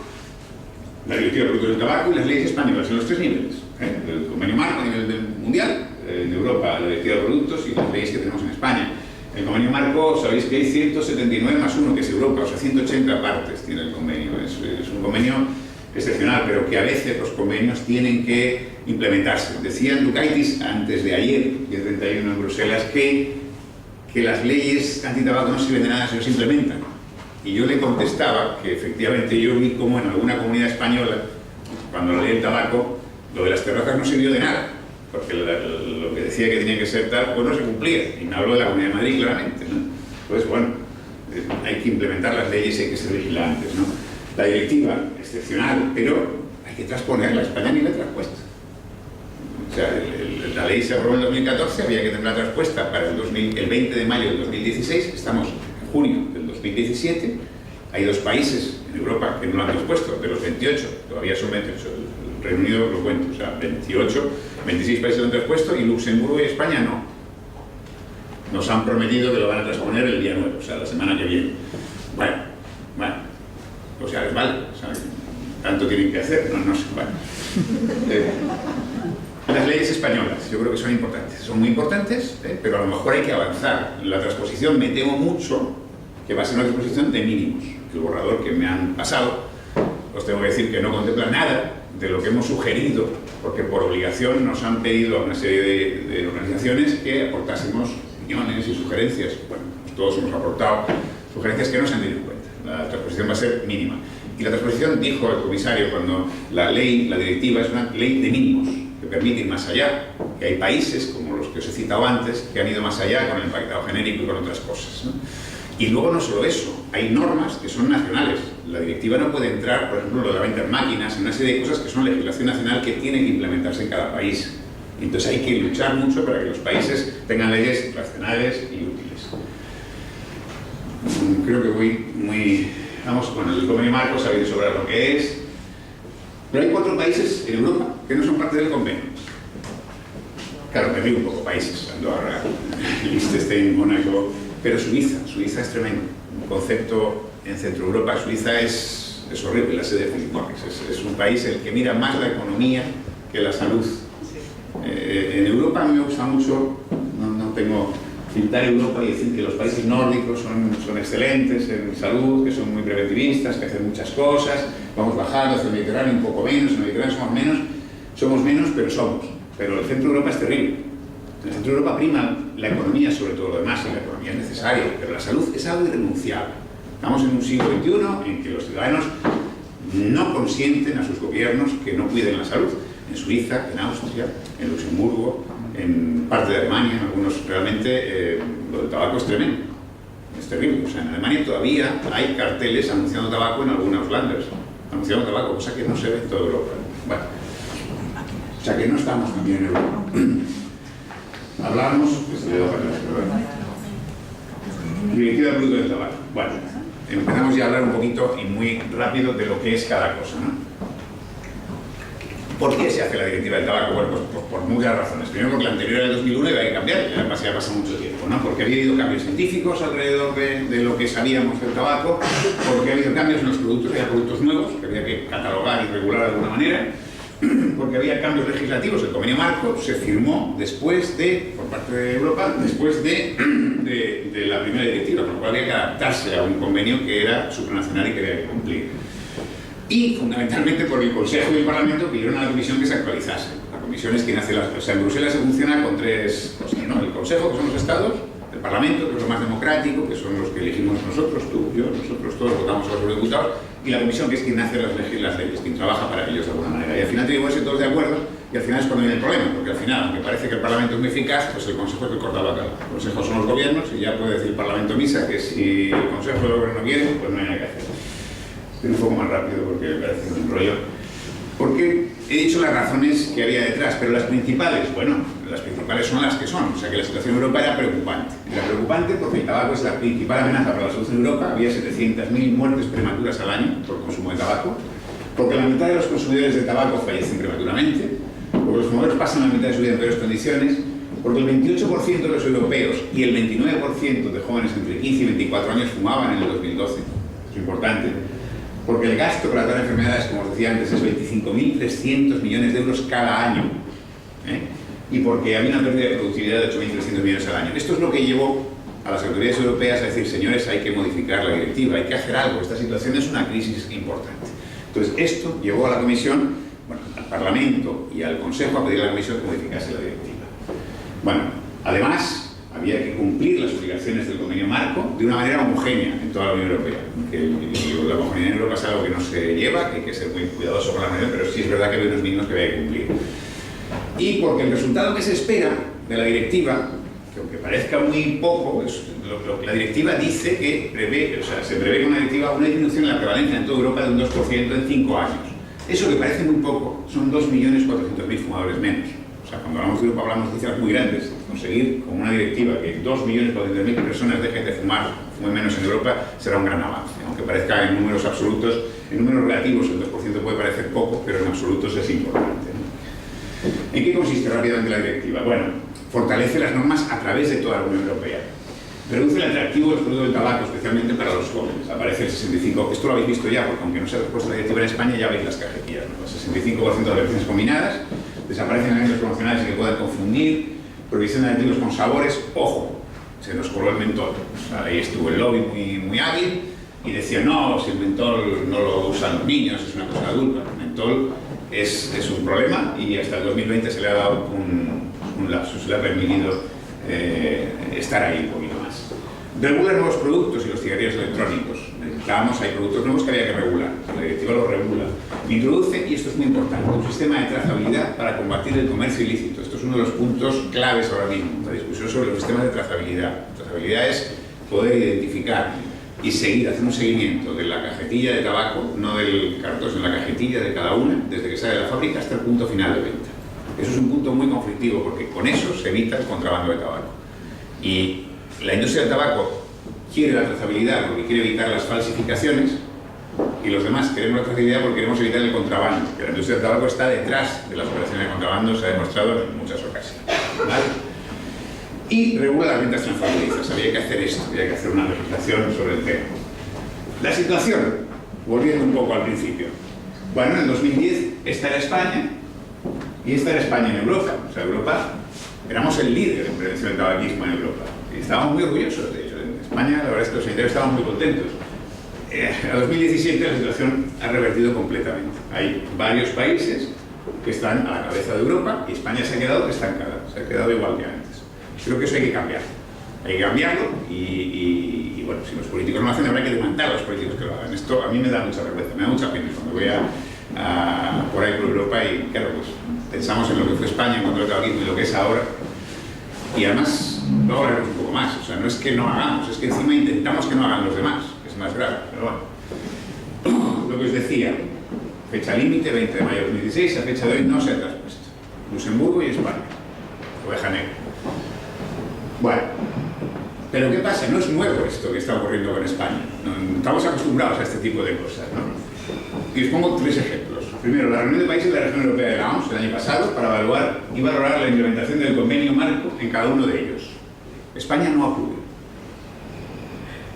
la directiva de productos del tabaco y las leyes españolas en los 3 niveles. El convenio marco a nivel mundial, en Europa la directiva de productos y las leyes que tenemos en España. El convenio marco, sabéis que hay 179 más 1, que es Europa, o sea, 180 partes tiene el convenio. Es un convenio excepcional, pero que a veces los convenios tienen que implementarse. Decía Andriukaitis antes de ayer, día 31 en Bruselas, que las leyes antitabaco no sirven de nada si no se implementan. Y yo le contestaba que efectivamente yo vi como en alguna comunidad española, cuando la ley del tabaco, lo de las terrazas no sirvió de nada, porque lo que decía que tenía que ser tal, pues no se cumplía. Y me habló de la Comunidad de Madrid claramente, ¿no? Entonces, bueno, hay que implementar las leyes y hay que ser vigilantes, ¿no? La directiva, excepcional, pero hay que transponerla. España ni la ha traspuesto. O sea, la ley se aprobó en 2014, había que tenerla traspuesta para el 20 de mayo del 2016, estamos en junio del 2017, hay 2 países en Europa que no lo han traspuesto, de los 28, todavía son 28, el Reino Unido lo cuento, o sea, 28, 26 países lo han traspuesto y Luxemburgo y España no. Nos han prometido que lo van a transponer el día 9, o sea, la semana que viene. Bueno, o sea, les vale, ¿sabes? Tanto tienen que hacer, no sé, bueno. Las leyes españolas, yo creo que son muy importantes, pero a lo mejor hay que avanzar. La transposición, me temo mucho que va a ser una transposición de mínimos. El borrador que me han pasado, os tengo que decir que no contempla nada de lo que hemos sugerido, porque por obligación nos han pedido a una serie de organizaciones que aportásemos opiniones y sugerencias. Bueno, todos hemos aportado sugerencias que no se han tenido en cuenta. La transposición va a ser mínima. Y la transposición, dijo el comisario, cuando la directiva es una ley de mínimos, que permite ir más allá, que hay países, como los que os he citado antes, que han ido más allá con el empaquetado genérico y con otras cosas, ¿no? Y luego no solo eso, hay normas que son nacionales. La directiva no puede entrar, por ejemplo, lo de la venta en máquinas, en una serie de cosas que son legislación nacional que tienen que implementarse en cada país. Entonces hay que luchar mucho para que los países tengan leyes racionales y útiles. Creo que voy muy... Vamos con el convenio marco, sabéis de sobra lo que es. Pero hay 4 países en Europa que no son parte del convenio. Claro, me río un poco, países, Andorra, Liechtenstein, Mónaco, pero Suiza es tremendo. Un concepto en Centro Europa, Suiza es horrible, la sede de Philip Morris. Es un país el que mira más la economía que la salud. En Europa a mí me gusta mucho, no tengo... pintar Europa y decir que los países nórdicos son excelentes en salud, que son muy preventivistas, que hacen muchas cosas, vamos bajando hacia el Mediterráneo un poco menos, en el Mediterráneo somos menos, pero somos. Pero el centro de Europa es terrible. En el centro de Europa prima la economía sobre todo lo demás, y la economía es necesaria, pero la salud es algo irrenunciable. Estamos en un siglo XXI en que los ciudadanos no consienten a sus gobiernos que no cuiden la salud. En Suiza, en Austria, en Luxemburgo, en parte de Alemania, en algunos realmente, lo del tabaco es tremendo, es terrible. O sea, en Alemania todavía hay carteles anunciando tabaco en algunos landers, anunciando tabaco, cosa que no se ve en toda Europa. Bueno, o sea que no estamos también en Europa. Hablábamos, que se le da para atrás, ¿verdad? Directiva bruto del tabaco. Bueno, empezamos ya a hablar un poquito y muy rápido de lo que es cada cosa, ¿no? ¿Por qué se hace la directiva del tabaco? Bueno, pues por muchas razones. Primero, porque la anterior era el 2001 y había que cambiar, ya ha pasado mucho tiempo, ¿no? Porque había habido cambios científicos alrededor de lo que sabíamos del tabaco, porque ha habido cambios en los productos, había productos nuevos que había que catalogar y regular de alguna manera, porque había cambios legislativos. El convenio marco se firmó después por parte de Europa, después de la primera directiva, por lo cual había que adaptarse a un convenio que era supranacional y que había que cumplir. Y fundamentalmente por el Consejo y el Parlamento pidieron a la Comisión que se actualizase. La Comisión es quien hace las... O sea, en Bruselas se funciona con 3 cosas, ¿no? El Consejo, que son los Estados, el Parlamento, que es lo más democrático, que son los que elegimos nosotros, tú, yo, nosotros todos votamos a los eurodiputados, y la Comisión, que es quien hace las leyes, quien trabaja para ellos de alguna manera. Y al final tenemos que ser todos de acuerdo, y al final es cuando viene el problema, porque al final, aunque parece que el Parlamento es muy eficaz, pues el Consejo es el corta la cara. El Consejo son los gobiernos, y ya puede decir el Parlamento misa que si el Consejo de Gobierno no quiere, pues no hay nada que hacer. Un poco más rápido porque me parece un rollo. Porque he dicho las razones que había detrás, pero las principales, bueno, las principales son las que son. O sea que la situación en Europa era preocupante. Era preocupante porque el tabaco es la principal amenaza para la salud en Europa. Había 700.000 muertes prematuras al año por consumo de tabaco. Porque la mitad de los consumidores de tabaco fallecen prematuramente. Porque los fumadores pasan la mitad de su vida en peores condiciones. Porque el 28% de los europeos y el 29% de jóvenes entre 15 y 24 años fumaban en el 2012. Es importante. Porque el gasto para tratar enfermedades, como os decía antes, es 25.300 millones de euros cada año. Y porque había una pérdida de productividad de 8.300 millones al año. Esto es lo que llevó a las autoridades europeas a decir, señores, hay que modificar la directiva, hay que hacer algo, esta situación es una crisis importante. Entonces, esto llevó a la Comisión, bueno, al Parlamento y al Consejo a pedir a la Comisión que modificase la directiva. Bueno, además, había que cumplir las obligaciones del convenio marco de una manera homogénea en toda la Unión Europea. La homogeneidad en Europa es algo que no se lleva, que hay que ser muy cuidadoso con la manera, pero sí es verdad que hay unos mínimos que había que cumplir. Y porque el resultado que se espera de la directiva, que aunque parezca muy poco, lo que la directiva dice que prevé, o sea, se prevé con la directiva una disminución en la prevalencia en toda Europa de un 2% en 5 años. Eso que parece muy poco, son 2.400.000 fumadores menos. O sea, cuando hablamos de Europa hablamos de cifras muy grandes. Conseguir con una directiva que 2.400.000 personas dejen de fumar, fumen menos en Europa, será un gran avance. Aunque parezca en números absolutos, en números relativos el 2% puede parecer poco, pero en absolutos es importante, ¿no? ¿En qué consiste rápidamente la directiva? Bueno, fortalece las normas a través de toda la Unión Europea. Reduce el atractivo del producto del tabaco, especialmente para los jóvenes. Aparece el 65%, esto lo habéis visto ya, porque aunque no se ha puesto la directiva en España, ya veis las cajetillas, ¿no? El 65% de advertencias combinadas, desaparecen anuncios promocionales que puedan confundir, prohibición de aditivos con sabores, ojo, se nos coló el mentol. O sea, ahí estuvo el lobby muy hábil y decía, no, si el mentol no lo usan los niños, es una cosa adulta. El mentol es un problema y hasta el 2020 se le ha dado un lapsus, se le ha permitido estar ahí un poquito más. Regula nuevos productos y los cigarrillos electrónicos. Hay productos nuevos que había que regular, la directiva lo regula. Introduce, y esto es muy importante, un sistema de trazabilidad para combatir el comercio ilícito. Esto es uno de los puntos claves ahora mismo, la discusión sobre los sistemas de trazabilidad. Trazabilidad es poder identificar y hacer un seguimiento de la cajetilla de tabaco, no del cartón, sino la cajetilla de cada una, desde que sale de la fábrica hasta el punto final de venta. Eso es un punto muy conflictivo porque con eso se evita el contrabando de tabaco. Y la industria del tabaco quiere la trazabilidad porque quiere evitar las falsificaciones y los demás queremos la trazabilidad porque queremos evitar el contrabando. Que la industria del tabaco está detrás de las operaciones de contrabando, se ha demostrado en muchas ocasiones, ¿vale? Y regula las ventas transfronterizas. Había que hacer esto, había que hacer una legislación sobre el tema. La situación, volviendo un poco al principio. Bueno, en el 2010 esta era España y esta era España en Europa. O sea, Europa, éramos el líder en prevención del tabaquismo en Europa. Y estábamos muy orgullosos de ello. En España, la verdad es que los sanitarios estaban muy contentos. En 2017 la situación ha revertido completamente. Hay varios países que están a la cabeza de Europa y España se ha quedado estancada, se ha quedado igual que antes. Creo que eso hay que cambiarlo. Hay que cambiarlo y bueno, si los políticos no lo hacen, habrá que demandar a los políticos que lo hagan. Esto a mí me da mucha vergüenza, me da mucha pena cuando voy por ahí por Europa y claro, pues pensamos en lo que fue España cuando el tabaquismo y lo que es ahora. Y además, luego hablaremos un poco más. O sea, no es que no hagamos, es que encima intentamos que no hagan los demás, que es más grave. Pero bueno, lo que os decía, fecha límite, 20 de mayo de 2016, a fecha de hoy no se ha traspuesto. Luxemburgo y España, oveja negra. Bueno, pero ¿qué pasa? No es nuevo esto que está ocurriendo con España. No, estamos acostumbrados a este tipo de cosas, ¿no? Y os pongo 3 ejemplos. Primero, la reunión de países de la región europea de la OMS el año pasado para evaluar y valorar la implementación del convenio marco en cada uno de ellos. España no acude.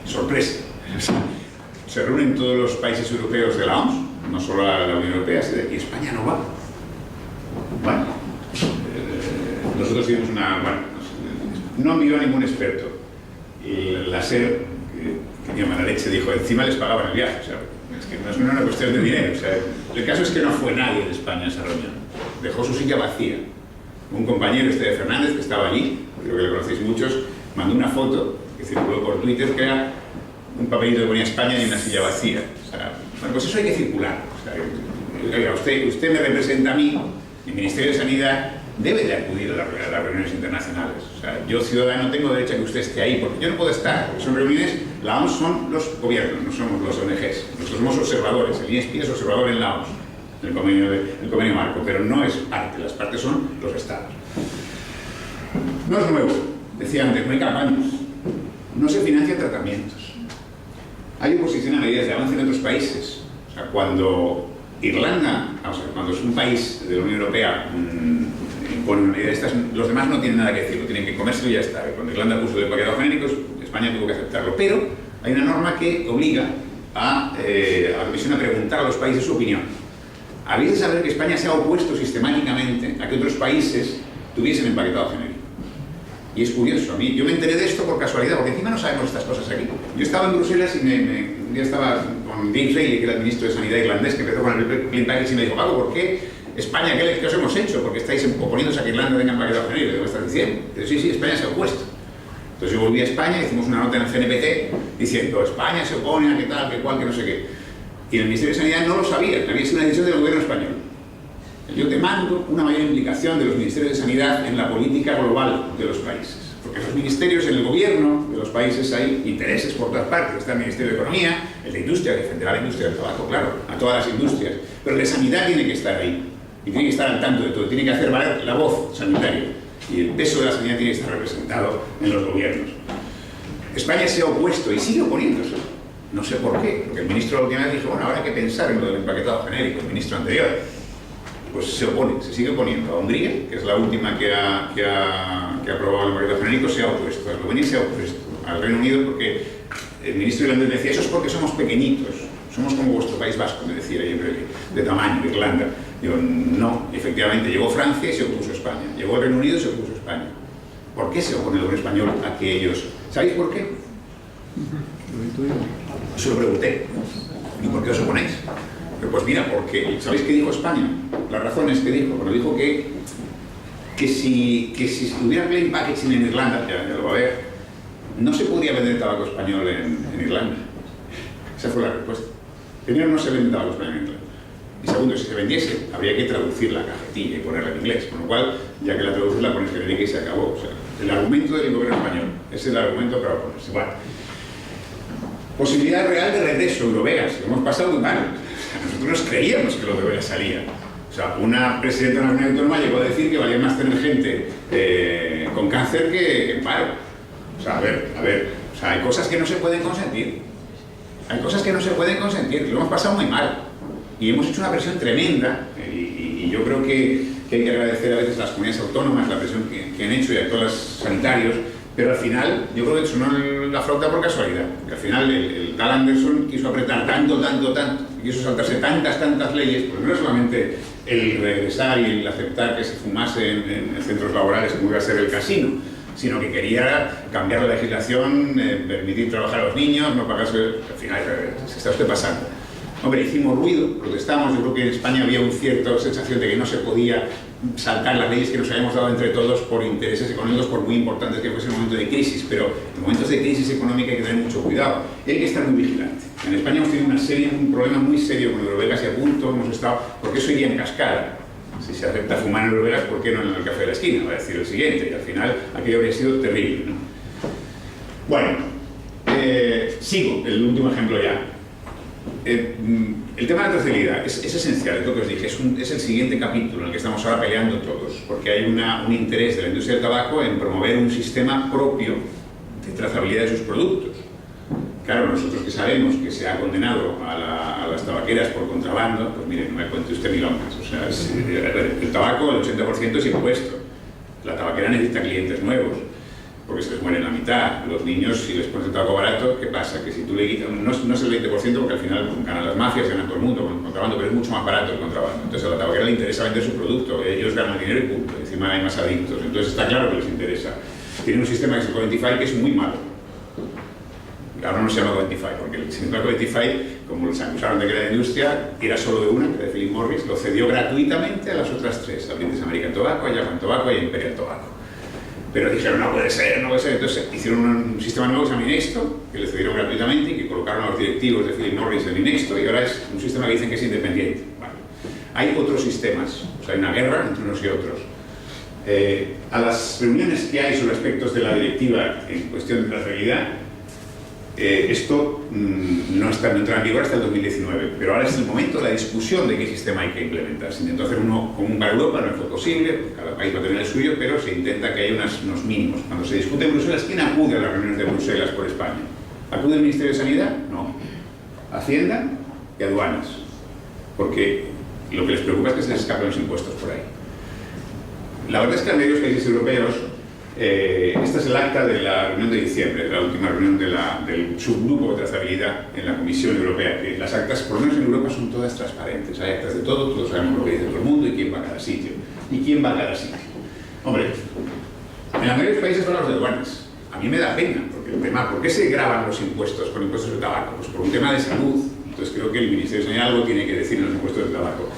Sorpresa. Se reúnen todos los países europeos de la OMS, no solo la Unión Europea, y España no va. Bueno, nosotros tuvimos no envió a ningún experto. Y la SER, que tenía mala leche, dijo, encima les pagaban el viaje. O sea, es que no es una cuestión de dinero. O sea, el caso es que no fue nadie de España a esa reunión. Dejó su silla vacía. Un compañero, de Fernández, que estaba allí, creo que lo conocéis muchos, mandó una foto que circuló por Twitter, que era un papelito que ponía España y una silla vacía. O sea, bueno, pues eso hay que circular. O sea, oiga, usted me representa a mí, el Ministerio de Sanidad debe de acudir a las reuniones internacionales. O sea, yo, ciudadano, tengo derecho a que usted esté ahí, porque yo no puedo estar. Porque son reuniones, la OMS son los gobiernos, no somos los ONGs. Nosotros somos observadores, el INSPI es observador en la OMS, el convenio marco, pero no es parte, las partes son los estados. No es nuevo, decía antes, no hay campañas, no se financian tratamientos. Hay oposición a medidas de avance en otros países. O sea, cuando Irlanda, cuando es un país de la Unión Europea, impone una medida de estas, los demás no tienen nada que decir, lo tienen que comerse y ya está. Cuando Irlanda puso de paquetes genéricos, España tuvo que aceptarlo. Pero hay una norma que obliga a la Comisión a preguntar a los países su opinión. Habéis de saber que España se ha opuesto sistemáticamente a que otros países tuviesen empaquetado genérico. Y es curioso, yo me enteré de esto por casualidad, porque encima no sabemos estas cosas aquí. Yo estaba en Bruselas y un día estaba con James Reilly, que era el ministro de Sanidad irlandés, que empezó con el Clean Package, y me dijo, Paco, ¿por qué España, qué os hemos hecho? Porque estáis oponiéndose a que Irlanda tenga empaquetado genérico. ¿Qué me estás diciendo? Pero sí, España se ha opuesto. Entonces yo volví a España, hicimos una nota en el CNPC diciendo, España se opone a que tal, que cual, que no sé qué. Y en el Ministerio de Sanidad no lo sabían, había sido una decisión del gobierno español. Yo demando una mayor implicación de los ministerios de sanidad en la política global de los países. Porque los ministerios en el gobierno de los países hay intereses por todas partes. Está el Ministerio de Economía, el de Industria, que defenderá la industria del tabaco, claro, a todas las industrias. Pero el de sanidad tiene que estar ahí. Y tiene que estar al tanto de todo. Tiene que hacer valer la voz sanitaria. Y el peso de la sanidad tiene que estar representado en los gobiernos. España se ha opuesto y sigue oponiéndose. No sé por qué. Porque el ministro de la última vez dijo, bueno, ahora hay que pensar en lo del empaquetado genérico, el ministro anterior. Pues se opone, se sigue oponiendo. A Hungría, que es la última que ha aprobado el empaquetado genérico, se ha opuesto. A Eslovenia se ha opuesto. Al Reino Unido, porque el ministro irlandés decía, eso es porque somos pequeñitos. Somos como vuestro País Vasco, me decía de tamaño, de Irlanda. Digo, no, efectivamente, llegó Francia y se opuso a España. Llegó el Reino Unido y se opuso a España. ¿Por qué se opone el gobierno español a que ellos? ¿Sabéis por qué? Se lo pregunté. ¿Y por qué os oponéis? Pues mira, porque, ¿sabéis qué dijo España? Las razones que dijo. Bueno, dijo que si hubiera plain packaging en Irlanda, ya lo va a ver, no se podría vender tabaco español en Irlanda. Esa fue la respuesta. Primero, no se vende tabaco español en Irlanda. Y segundo, si se vendiese, habría que traducir la cajetilla y ponerla en inglés. Con lo cual, ya que la traduces, la pones genérica y se acabó. O sea, el argumento del gobierno español, ese es el argumento que va a ponerse. Bueno, posibilidad real de regreso, Eurovegas. Lo hemos pasado muy mal. Nosotros creíamos que los Eurovegas salían. O sea, una presidenta de una comunidad autónoma llegó a decir que valía más tener gente con cáncer que en paro. O sea, a ver. O sea, hay cosas que no se pueden consentir. Hay cosas que no se pueden consentir. Lo hemos pasado muy mal. Y hemos hecho una presión tremenda. Y yo creo que hay que agradecer a veces a las comunidades autónomas la presión que han hecho y a todos los sanitarios. Pero al final, yo creo que sonó la flauta por casualidad. Que al final el tal Anderson quiso apretar tanto, quiso saltarse tantas leyes, porque no es solamente el regresar y el aceptar que se fumase en centros laborales como iba a ser el casino, sino que quería cambiar la legislación, permitir trabajar a los niños, no pagarse. Al final, se está usted pasando. Hombre, hicimos ruido, protestamos. Yo creo que en España había una cierta sensación de que no se podía saltar las leyes que nos habíamos dado entre todos por intereses económicos, por muy importantes que fuese el momento de crisis, pero en momentos de crisis económica hay que tener mucho cuidado y hay que estar muy vigilante. En España hemos tenido un problema muy serio con Eurovegas y a punto hemos estado, porque eso iría en cascada. Si se acepta fumar en Eurovegas, ¿por qué no en el café de la esquina? Va a decir el siguiente, y al final aquello habría sido terrible, ¿no? Bueno, sigo, el último ejemplo ya. El tema de la trazabilidad es esencial, es lo que os dije, es el siguiente capítulo en el que estamos ahora peleando todos, porque hay un interés de la industria del tabaco en promover un sistema propio de trazabilidad de sus productos. Claro, nosotros que sabemos que se ha condenado a las tabaqueras por contrabando, pues miren, no me cuente usted milongas. O sea, el tabaco, el 80% es impuesto. La tabaquera necesita clientes nuevos, porque se les muere la mitad. Los niños, si les pones el tabaco barato, ¿qué pasa? Que si tú le quitas, no es el 20%, porque al final ganan las mafias, ganan todo el mundo con el contrabando, pero es mucho más barato el contrabando. Entonces a la tabaquera le interesa vender su producto, ellos ganan dinero y punto. Encima hay más adictos, entonces está claro que les interesa. Tienen un sistema que es el Codentify, que es muy malo. Ahora no se llama Codentify, porque el sistema Codentify, como les acusaron de que era de industria, era solo de una, que era de Philip Morris, lo cedió gratuitamente a las otras tres, a British American Tobacco, a Japan Tobacco y a Imperial Tobacco. Pero dijeron, no puede ser, entonces hicieron un sistema nuevo que se llama Inexto, que le cedieron gratuitamente y que colocaron a los directivos de Philip Morris en Inexto, y ahora es un sistema que dicen que es independiente. Vale. Hay otros sistemas, o sea, hay una guerra entre unos y otros. A las reuniones que hay sobre aspectos de la directiva en cuestión de trazabilidad, esto no entra en vigor hasta el 2019, pero ahora es el momento de la discusión de qué sistema hay que implementar. Se intentó hacer uno común para Europa, no fue posible, cada país va a tener el suyo, pero se intenta que haya unos mínimos. Cuando se discute en Bruselas, ¿quién acude a las reuniones de Bruselas por España? ¿Acude el Ministerio de Sanidad? No. Hacienda y aduanas, porque lo que les preocupa es que se les escapen los impuestos por ahí. La verdad es que en varios países europeos, esta es el acta de la reunión de diciembre, de la última reunión del subgrupo de trazabilidad en la Comisión Europea, que las actas, por lo menos en Europa, son todas transparentes. Hay actas de todo, todos sabemos lo que dice todo el mundo y quién va a cada sitio. ¿Y quién va a cada sitio? Hombre, En la mayoría de los países son los de aduanas. A mí me da pena, porque el tema, ¿por qué se graban los impuestos con impuestos de tabaco? Pues por un tema de salud. Entonces creo que el Ministerio de Sanidad algo tiene que decir en los impuestos de tabaco.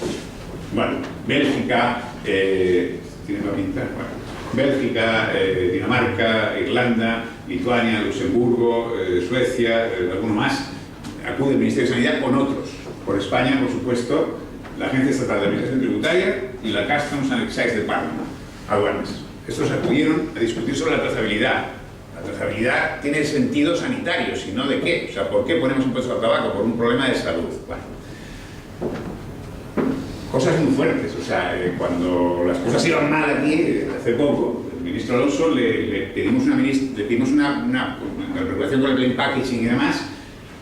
Bueno, Bélgica, ¿tiene para pintar? Bueno, Bélgica, Dinamarca, Irlanda, Lituania, Luxemburgo, Suecia, alguno más, acude el Ministerio de Sanidad con otros. Por España, por supuesto, la Agencia Estatal de Administración Tributaria y la Customs and Excise Department, aduanas. Estos acudieron a discutir sobre la trazabilidad. La trazabilidad tiene sentido sanitario, si no de qué. O sea, ¿por qué ponemos impuestos al tabaco? Por un problema de salud. Bueno. Cosas muy fuertes. O sea, cuando las cosas iban mal aquí, hace poco, el ministro Alonso le pedimos una regulación con el plain packaging y demás,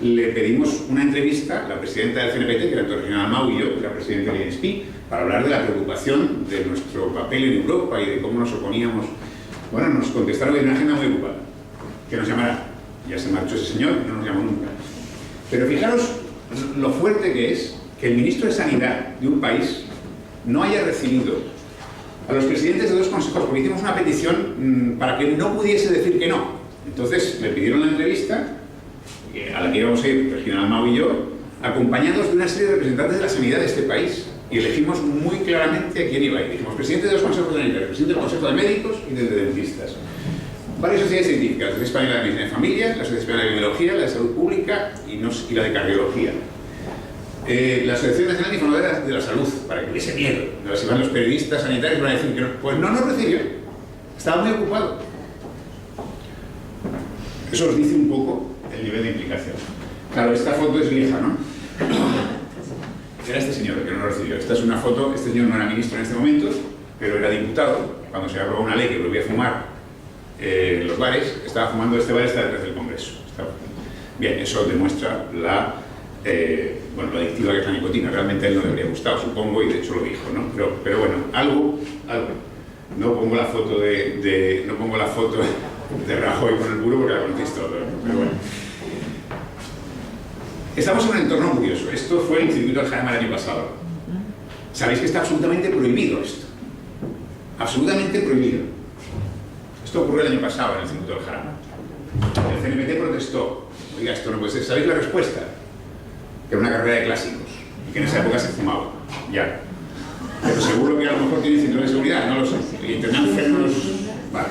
le pedimos una entrevista a la presidenta del CNPT, que era Antonio Regional Mau, y yo, que era presidente del INSPI, para hablar de la preocupación de nuestro papel en Europa y de cómo nos oponíamos. Bueno, nos contestaron que hay una agenda muy ocupada, que nos llamará. Ya se marchó ese señor, no nos llamó nunca. Pero fijaros lo fuerte que es que el ministro de Sanidad de un país no haya recibido a los presidentes de dos consejos, porque hicimos una petición para que no pudiese decir que no. Entonces le pidieron la entrevista, a la que íbamos a ir Regina Dalmau y yo, acompañados de una serie de representantes de la sanidad de este país. Y elegimos muy claramente a quién iba a ir. Dijimos presidente de dos consejos sanitarios, presidente del Consejo de Médicos y del de Dentistas. Varias sociedades científicas, la Sociedad Española de Medicina de Familia, la Sociedad Española de Biología, la de Salud Pública y la de Cardiología. La Asociación Nacional de Informadores de la Salud, para que hubiese miedo. Si van los periodistas sanitarios van a decir que no. Pues no nos recibió. Estaba muy ocupado. Eso os dice un poco el nivel de implicación. Claro, esta foto es vieja, ¿no? Era este señor el que no lo recibió. Esta es una foto, este señor no era ministro en este momento, pero era diputado. Cuando se aprobó una ley que prohibía fumar en los bares, estaba fumando este bar, está detrás del Congreso. Bien, eso demuestra la adictiva que es la nicotina. Realmente a él no le habría gustado, supongo, y de hecho lo dijo, ¿no? Pero bueno, algo. No pongo la foto de Rajoy con el puro porque la conocéis todo, pero bueno. Estamos en un entorno curioso. Esto fue el Instituto del Jarama el año pasado. Sabéis que está absolutamente prohibido esto. Absolutamente prohibido. Esto ocurrió el año pasado en el Instituto del Jarama. El CNPT protestó. Oiga, esto no puede ser. ¿Sabéis la respuesta? Que era una carrera de clásicos y que en esa época se fumaba. Ya. Pero seguro que a lo mejor tiene cinturón de seguridad, no lo sé. Y tendrán frenos. Vale.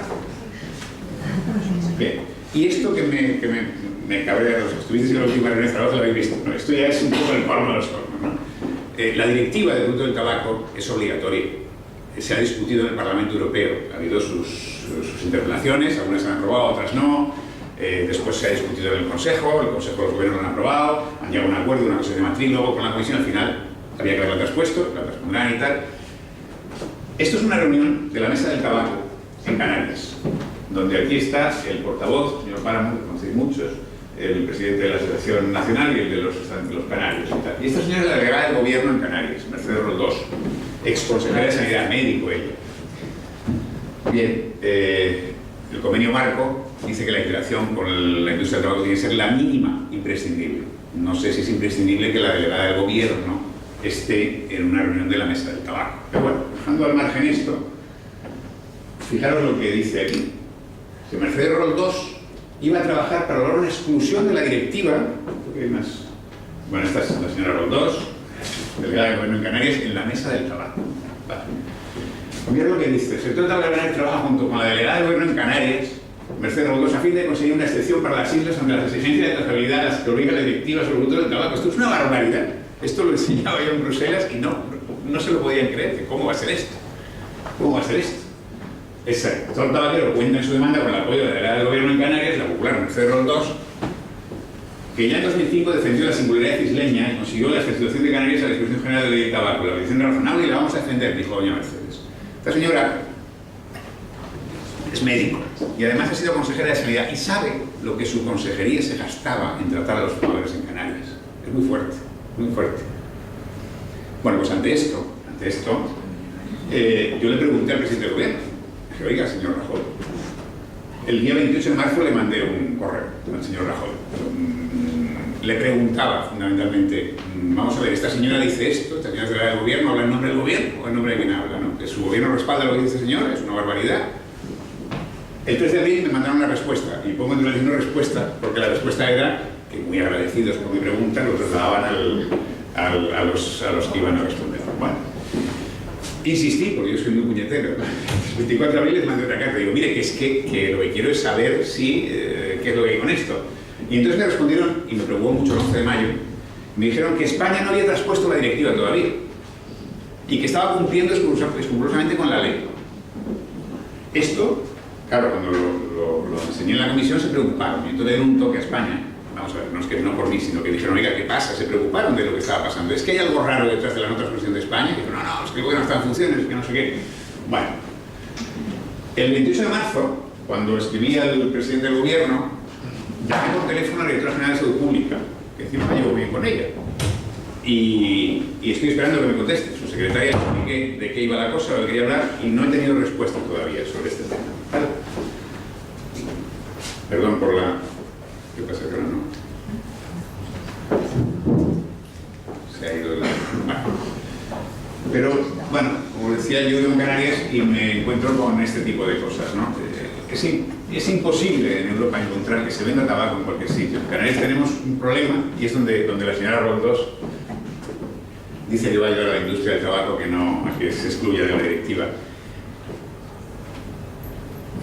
Bien. Y esto que me cabrea, los que estuvisteis en la última reunión de trabajo lo habéis visto, ¿no? Esto ya es un poco el colmo de los colmos, ¿no? La directiva del producto del tabaco es obligatoria. Se ha discutido en el Parlamento Europeo. Ha habido sus interpelaciones, algunas se han aprobado, otras no. Después se ha discutido en el Consejo de los gobiernos lo han aprobado, han llegado a un acuerdo, una cosa de matrílogo con la Comisión, al final había que haberla traspuesto, la transpondrán y tal. Esto es una reunión de la Mesa del Tabaco en Canarias, donde aquí está el portavoz, señor Páramo, que conocéis muchos, el presidente de la Asociación Nacional y el de los canarios y tal. Y esta señora es la delegada del gobierno en Canarias, Mercedes Roldós, ex consejera de Sanidad, médico ella. Bien, el convenio marco dice que la interacción con la industria del tabaco tiene que ser la mínima imprescindible. No sé si es imprescindible que la delegada del gobierno esté en una reunión de la Mesa del Tabaco. Pero bueno, dejando al margen esto, fijaros lo que dice aquí. Que Mercedes Roldós iba a trabajar para lograr una exclusión de la directiva. ¿Qué hay más? Bueno, esta es la señora Roldós, delegada del gobierno en Canarias, en la Mesa del Tabaco. Vale. Mirad lo que dice. Se trata de ordenar el trabajo junto con la delegada del gobierno en Canarias, Mercedes Roldós, a fin de conseguir una excepción para las islas ante las exigencias de trazabilidad a las que obliga la directiva sobre el producto del tabaco. Esto es una barbaridad. Esto lo enseñaba yo en Bruselas y no se lo podían creer. ¿Cómo va a ser esto? ¿Cómo va a ser esto? El sector tabaquero cuenta en su demanda con el apoyo de la delegada del gobierno en Canarias, la popular Mercedes Roldós, que ya en 2005 defendió la singularidad isleña y consiguió la situación de Canarias a la disposición general de la ley de tabaco. La petición es razonable y la vamos a defender, dijo doña Mercedes. Esta señora es médico y además ha sido consejera de Sanidad y sabe lo que su consejería se gastaba en tratar a los fumadores en Canarias. Es muy fuerte, muy fuerte. Bueno, pues ante esto, yo le pregunté al presidente del gobierno, dije, oiga, señor Rajoy, el día 28 de marzo le mandé un correo al señor Rajoy. Le preguntaba fundamentalmente, vamos a ver, esta señora dice esto, esta señora es delegada del gobierno, habla en nombre del gobierno o en nombre de quien habla, ¿no? Que su gobierno respalda lo que dice este señor, es una barbaridad. El 3 de abril me mandaron una respuesta, y pongo entre una respuesta, porque la respuesta era que muy agradecidos por mi pregunta lo trasladaban a los que iban a responder. Bueno, insistí, porque yo soy muy puñetero. El 24 de abril les mandé otra carta, digo, mire, que es que lo que quiero es saber si, qué es lo que hay con esto. Y entonces me respondieron, y me preocupó mucho el 11 de mayo, me dijeron que España no había traspuesto la directiva todavía, y que estaba cumpliendo escrupulosamente con la ley. Esto, claro, cuando lo enseñé en la comisión se preocuparon, y entonces le dieron un toque a España. Vamos a ver, no es que no por mí, sino que dijeron, oiga, ¿qué pasa? Se preocuparon de lo que estaba pasando. Es que hay algo raro detrás de la nota de expresión de España. Y dijeron, no, es que el gobierno está en funciones, es que no sé qué. Bueno, el 28 de marzo, cuando escribí al presidente del gobierno, llamé por teléfono a la directora general de Salud Pública, que encima me llevo bien con ella. Y estoy esperando que me conteste. Su secretaria le expliqué de qué iba la cosa, de lo que quería hablar, y no he tenido respuesta todavía sobre este tema. ¿Vale? Perdón por la... ¿Qué pasa que ahora no? Se ha ido el... Bueno. Pero, bueno, como decía, yo vivo en Canarias y me encuentro con este tipo de cosas, ¿no? Es imposible en Europa encontrar que se venda tabaco en cualquier sitio. En Canarias tenemos un problema, y es donde la señora Roldós dice que va a ayudar a la industria del tabaco que se excluya de la directiva.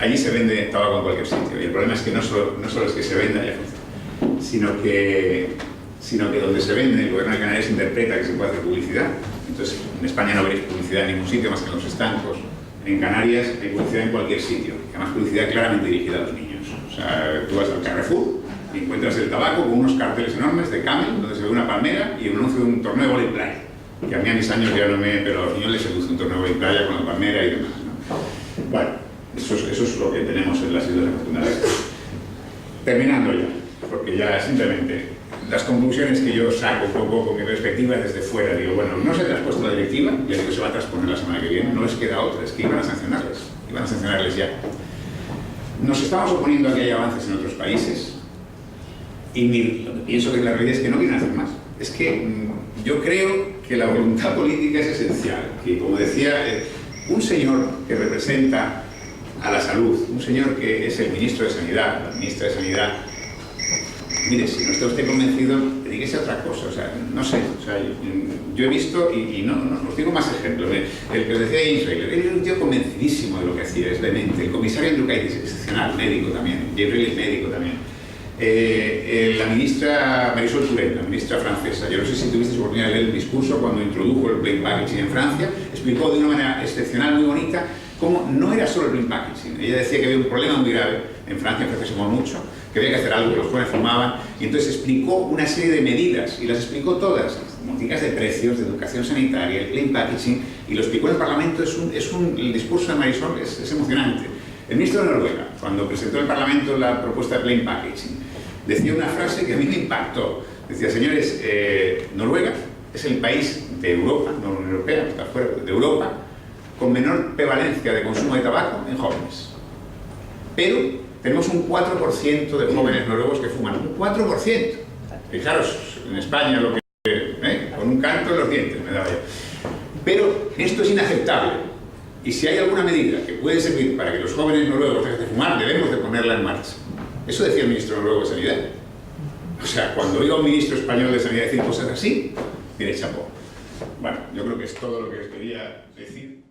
Allí se vende tabaco en cualquier sitio, y el problema es que no solo es que se venda, sino que donde se vende, el gobierno de Canarias interpreta que se puede hacer publicidad. Entonces, en España no veréis publicidad en ningún sitio más que en los estancos. En Canarias hay publicidad en cualquier sitio, y además publicidad claramente dirigida a los niños. O sea, tú vas al Carrefour y encuentras el tabaco con unos carteles enormes de Camel, donde se ve una palmera y un anuncio de un torneo de vóley playa. Que a mí a mis años ya no pero a los niños les seduce un torneo de vóley playa con la palmera y demás, ¿no? Bueno, eso es lo que tenemos en las Islas Afortunadas. Terminando ya, porque ya simplemente las conclusiones que yo saco un poco con mi perspectiva desde fuera, digo, bueno, no se ha traspuesto la directiva, ya digo, se va a trasponer la semana que viene, no les queda otra, es que iban a sancionarles ya. Nos estamos oponiendo a que haya avances en otros países, y lo que pienso que la realidad es que no quieren hacer más. Es que yo creo que la voluntad política es esencial, que como decía, un señor que representa a la salud, un señor que es el ministro de Sanidad, la ministra de Sanidad, mire, si no está usted convencido, dedíquese a otra cosa, o sea, no sé, o sea, yo he visto, y no os digo más ejemplos, el que os decía Israel, él era un tío convencidísimo de lo que hacía, es demente, el comisario Andriukaitis, excepcional, médico también, Israel es médico también, la ministra Marisol Touraine, la ministra francesa, yo no sé si tuviste oportunidad de leer el discurso cuando introdujo el plain packaging en Francia, explicó de una manera excepcional, muy bonita, cómo no era solo el plain packaging, ella decía que había un problema muy grave, en Francia se fumó mucho, que había que hacer algo, que los jóvenes fumaban, y entonces explicó una serie de medidas, y las explicó todas, políticas de precios, de educación sanitaria, el plain packaging, y lo explicó en el Parlamento, el discurso de Marisol es emocionante. El ministro de Noruega, cuando presentó en el Parlamento la propuesta de plain packaging, decía una frase que a mí me impactó, decía, señores, Noruega es el país de Europa, no la Unión Europea, está fuera de Europa, con menor prevalencia de consumo de tabaco en jóvenes. Pero tenemos un 4% de jóvenes noruegos que fuman, un 4%. Fijaros, en España lo que... con un canto en los dientes, me daba yo. Pero esto es inaceptable. Y si hay alguna medida que puede servir para que los jóvenes noruegos dejen de fumar, debemos de ponerla en marcha. Eso decía el ministro noruego de Sanidad. O sea, cuando oiga a un ministro español de Sanidad decir cosas así, tiene chapó. Bueno, yo creo que es todo lo que os quería decir.